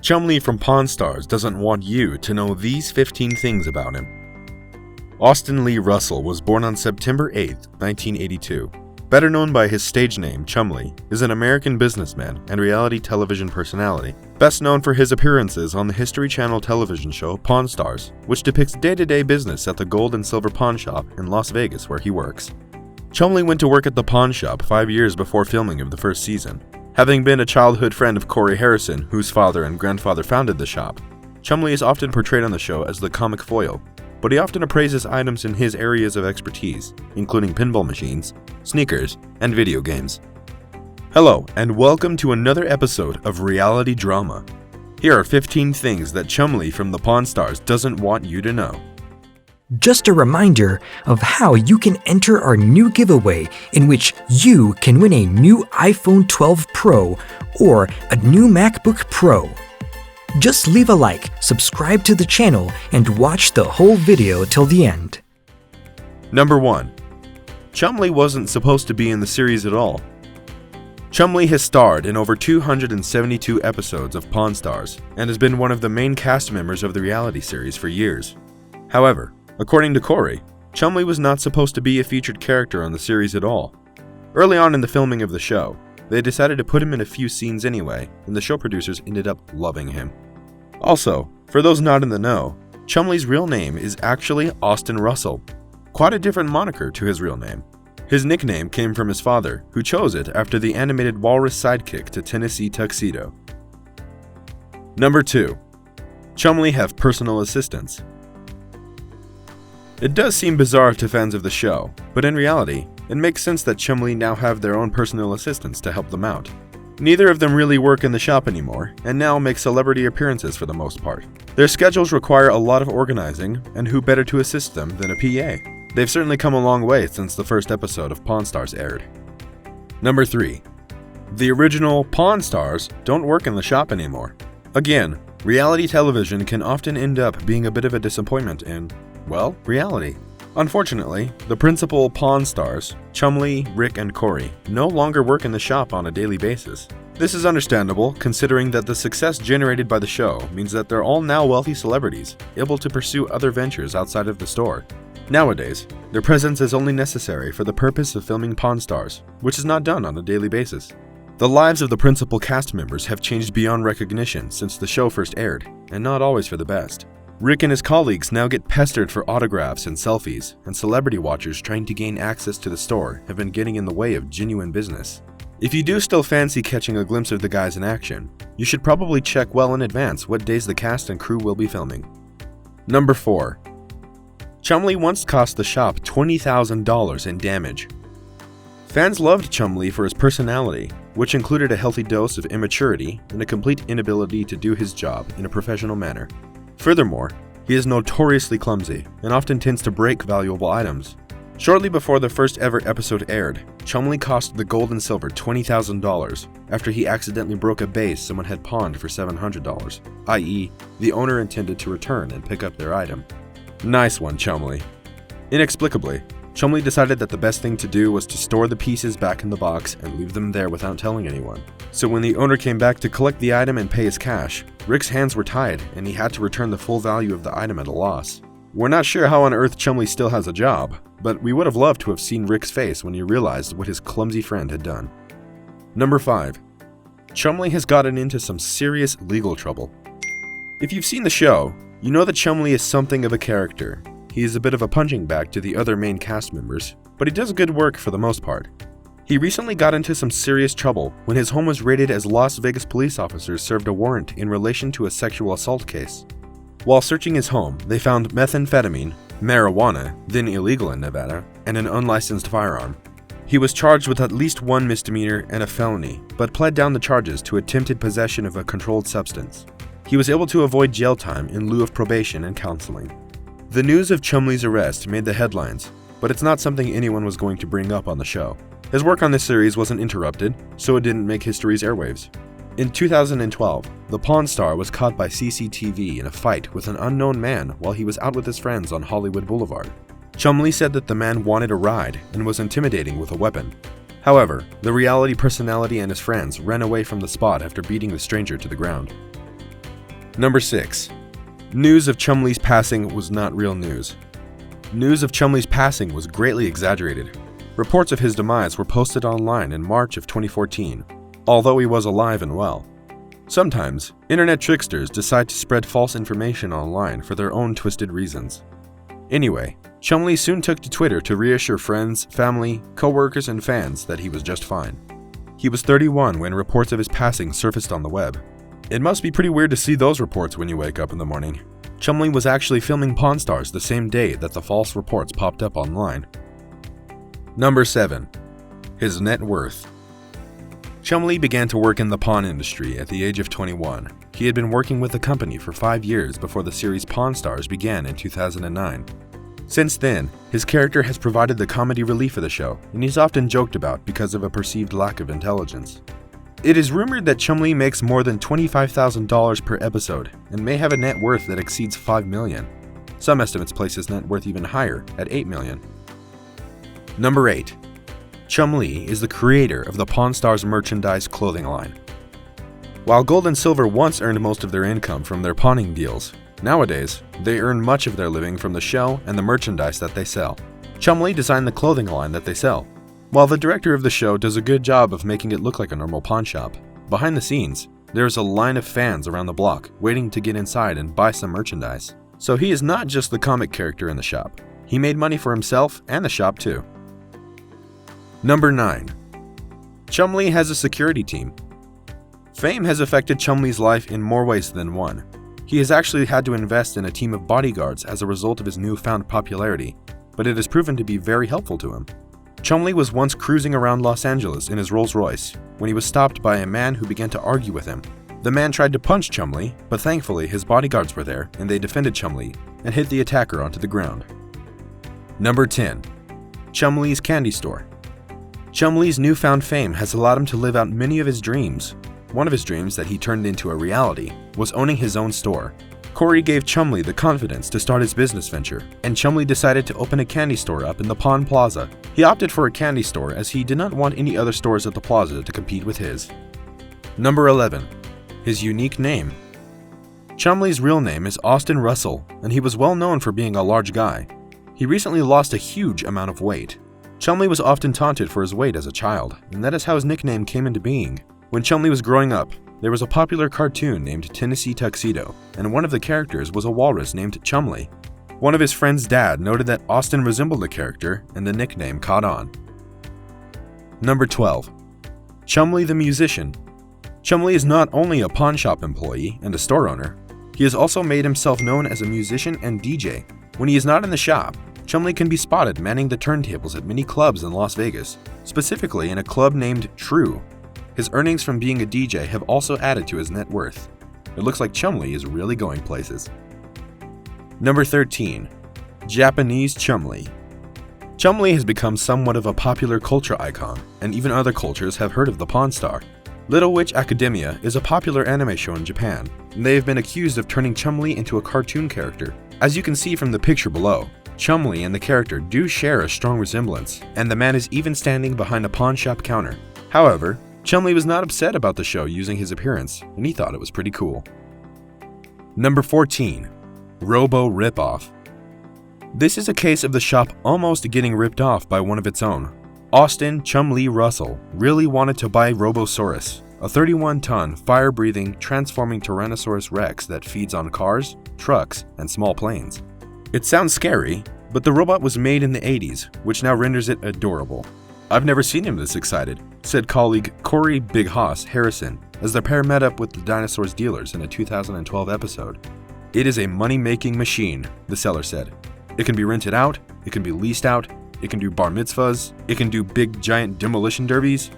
Chumlee from Pawn Stars doesn't want you to know these 15 things about him. Austin Lee Russell was born on September 8, 1982. Better known by his stage name, Chumlee, is an American businessman and reality television personality, best known for his appearances on the History Channel television show Pawn Stars, which depicts day-to-day business at the gold and silver pawn shop in Las Vegas where he works. Chumlee went to work at the pawn shop 5 years before filming of the first season. Having been a childhood friend of Corey Harrison, whose father and grandfather founded the shop, Chumlee is often portrayed on the show as the comic foil, but he often appraises items in his areas of expertise, including pinball machines, sneakers, and video games. Hello, and welcome to another episode of Reality Drama. Here are 15 things that Chumlee from the Pawn Stars doesn't want you to know. Just a reminder of how you can enter our new giveaway in which you can win a new iPhone 12 Pro or a new MacBook Pro. Just leave a like, subscribe to the channel, and watch the whole video till the end. Number 1. Chumlee wasn't supposed to be in the series at all. Chumlee has starred in over 272 episodes of Pawn Stars and has been one of the main cast members of the reality series for years. However, according to Corey, Chumlee was not supposed to be a featured character on the series at all. Early on in the filming of the show, they decided to put him in a few scenes anyway, and the show producers ended up loving him. Also, for those not in the know, Chumlee's real name is actually Austin Russell, quite a different moniker to his real name. His nickname came from his father, who chose it after the animated walrus sidekick to Tennessee Tuxedo. Number 2. Chumlee have personal assistants. It does seem bizarre to fans of the show, but in reality, it makes sense that Chumlee now have their own personal assistants to help them out. Neither of them really work in the shop anymore, and now make celebrity appearances for the most part. Their schedules require a lot of organizing, and who better to assist them than a PA? They've certainly come a long way since the first episode of Pawn Stars aired. Number 3. The original Pawn Stars don't work in the shop anymore. Again, reality television can often end up being a bit of a disappointment in, well, reality. Unfortunately, the principal Pawn Stars, Chumlee, Rick, and Corey, no longer work in the shop on a daily basis. This is understandable, considering that the success generated by the show means that they're all now wealthy celebrities, able to pursue other ventures outside of the store. Nowadays, their presence is only necessary for the purpose of filming Pawn Stars, which is not done on a daily basis. The lives of the principal cast members have changed beyond recognition since the show first aired, and not always for the best. Rick and his colleagues now get pestered for autographs and selfies, and celebrity watchers trying to gain access to the store have been getting in the way of genuine business. If you do still fancy catching a glimpse of the guys in action, you should probably check well in advance what days the cast and crew will be filming. Number 4. Chumlee once cost the shop $20,000 in damage. Fans loved Chumlee for his personality, which included a healthy dose of immaturity and a complete inability to do his job in a professional manner. Furthermore, he is notoriously clumsy and often tends to break valuable items. Shortly before the first ever episode aired, Chumlee cost the gold and silver $20,000 after he accidentally broke a base someone had pawned for $700, i.e., the owner intended to return and pick up their item. Nice one, Chumlee. Inexplicably, Chumlee decided that the best thing to do was to store the pieces back in the box and leave them there without telling anyone. So when the owner came back to collect the item and pay his cash, Rick's hands were tied and he had to return the full value of the item at a loss. We're not sure how on earth Chumlee still has a job, but we would have loved to have seen Rick's face when he realized what his clumsy friend had done. Number 5. Chumlee has gotten into some serious legal trouble. If you've seen the show, you know that Chumlee is something of a character. He is a bit of a punching bag to the other main cast members, but he does good work for the most part. He recently got into some serious trouble when his home was raided as Las Vegas police officers served a warrant in relation to a sexual assault case. While searching his home, they found methamphetamine, marijuana, then illegal in Nevada, and an unlicensed firearm. He was charged with at least one misdemeanor and a felony, but pled down the charges to attempted possession of a controlled substance. He was able to avoid jail time in lieu of probation and counseling. The news of Chumlee's arrest made the headlines, but it's not something anyone was going to bring up on the show. His work on this series wasn't interrupted, so it didn't make history's airwaves. In 2012, the Pawn Star was caught by CCTV in a fight with an unknown man while he was out with his friends on Hollywood Boulevard. Chumlee said that the man wanted a ride and was intimidating with a weapon. However, the reality personality and his friends ran away from the spot after beating the stranger to the ground. Number 6. News of Chumlee's passing was not real news. News of Chumlee's passing was greatly exaggerated. Reports of his demise were posted online in March of 2014, although he was alive and well. Sometimes, internet tricksters decide to spread false information online for their own twisted reasons. Anyway, Chumlee soon took to Twitter to reassure friends, family, co-workers, and fans that he was just fine. He was 31 when reports of his passing surfaced on the web. It must be pretty weird to see those reports when you wake up in the morning. Chumlee was actually filming Pawn Stars the same day that the false reports popped up online. Number 7. His net worth. Chumlee began to work in the pawn industry at the age of 21. He had been working with the company for 5 years before the series Pawn Stars began in 2009. Since then, his character has provided the comedy relief for the show, and he's often joked about because of a perceived lack of intelligence. It is rumored that Chumlee makes more than $25,000 per episode and may have a net worth that exceeds $5 million. Some estimates place his net worth even higher, at $8 million. Number 8. Chumlee is the creator of the Pawn Stars merchandise clothing line. While Gold and Silver once earned most of their income from their pawning deals, nowadays, they earn much of their living from the show and the merchandise that they sell. Chumlee designed the clothing line that they sell. While the director of the show does a good job of making it look like a normal pawn shop, behind the scenes, there is a line of fans around the block waiting to get inside and buy some merchandise. So he is not just the comic character in the shop. He made money for himself and the shop too. Number 9. Chumlee has a security team. Fame has affected Chumlee's life in more ways than one. He has actually had to invest in a team of bodyguards as a result of his newfound popularity, but it has proven to be very helpful to him. Chumlee was once cruising around Los Angeles in his Rolls-Royce when he was stopped by a man who began to argue with him. The man tried to punch Chumlee, but thankfully his bodyguards were there and they defended Chumlee and hit the attacker onto the ground. Number 10. Chumlee's candy store. Chumlee's newfound fame has allowed him to live out many of his dreams. One of his dreams that he turned into a reality was owning his own store. Corey gave Chumlee the confidence to start his business venture, and Chumlee decided to open a candy store up in the Pawn Plaza. He opted for a candy store as he did not want any other stores at the plaza to compete with his. Number 11. His unique name. Chumlee's real name is Austin Russell, and he was well known for being a large guy. He recently lost a huge amount of weight. Chumlee was often taunted for his weight as a child, and that is how his nickname came into being. When Chumlee was growing up, there was a popular cartoon named Tennessee Tuxedo, and one of the characters was a walrus named Chumlee. One of his friend's dad noted that Austin resembled the character, and the nickname caught on. Number 12. Chumlee the musician. Chumlee is not only a pawn shop employee and a store owner, he has also made himself known as a musician and DJ. When he is not in the shop, Chumlee can be spotted manning the turntables at many clubs in Las Vegas, specifically in a club named True. His earnings from being a DJ have also added to his net worth. It looks like Chumlee is really going places. Number 13. Japanese Chumlee. Chumlee has become somewhat of a popular culture icon, and even other cultures have heard of the Pawn Star. Little Witch Academia is a popular anime show in Japan, and they have been accused of turning Chumlee into a cartoon character. As you can see from the picture below, Chumlee and the character do share a strong resemblance, and the man is even standing behind a pawn shop counter. However, Chumlee was not upset about the show using his appearance, and he thought it was pretty cool. Number 14. Robo ripoff. This is a case of the shop almost getting ripped off by one of its own. Austin Chumlee Russell really wanted to buy Robosaurus, a 31-ton, fire-breathing, transforming Tyrannosaurus Rex that feeds on cars, trucks, and small planes. It sounds scary, but the robot was made in the 80s, which now renders it adorable. "I've never seen him this excited," said colleague Corey Big Hoss Harrison as the pair met up with the dinosaurs dealers in a 2012 episode. "It is a money-making machine," the seller said. "It can be rented out, it can be leased out, it can do bar mitzvahs, it can do big giant demolition derbies.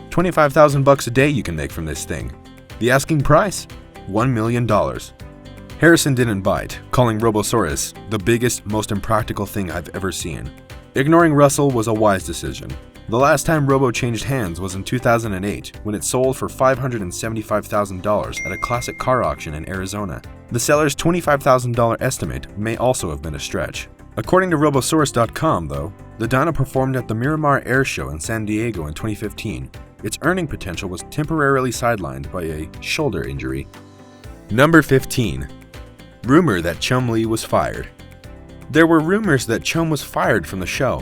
$25,000 a day you can make from this thing. The asking price? $1 million. Harrison didn't bite, calling Robosaurus the biggest, most impractical thing I've ever seen. Ignoring Russell was a wise decision. The last time Robo changed hands was in 2008, when it sold for $575,000 at a classic car auction in Arizona. The seller's $25,000 estimate may also have been a stretch. According to Robosaurus.com, though, the dino performed at the Miramar Air Show in San Diego in 2015. Its earning potential was temporarily sidelined by a shoulder injury. Number 15. Rumor that Chumlee was fired. There were rumors that Chum was fired from the show.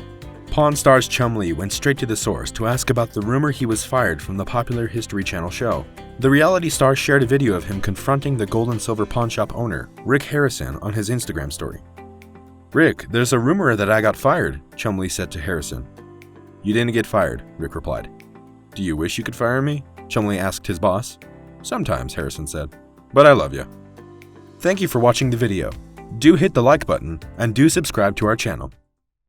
Pawn Stars Chumlee went straight to the source to ask about the rumor he was fired from the popular History Channel show. The reality star shared a video of him confronting the gold and silver pawn shop owner, Rick Harrison, on his Instagram story. "Rick, there's a rumor that I got fired," Chumlee said to Harrison. "You didn't get fired," Rick replied. "Do you wish you could fire me?" Chumlee asked his boss. "Sometimes," Harrison said, "but I love you." Thank you for watching the video. Do hit the like button and do subscribe to our channel.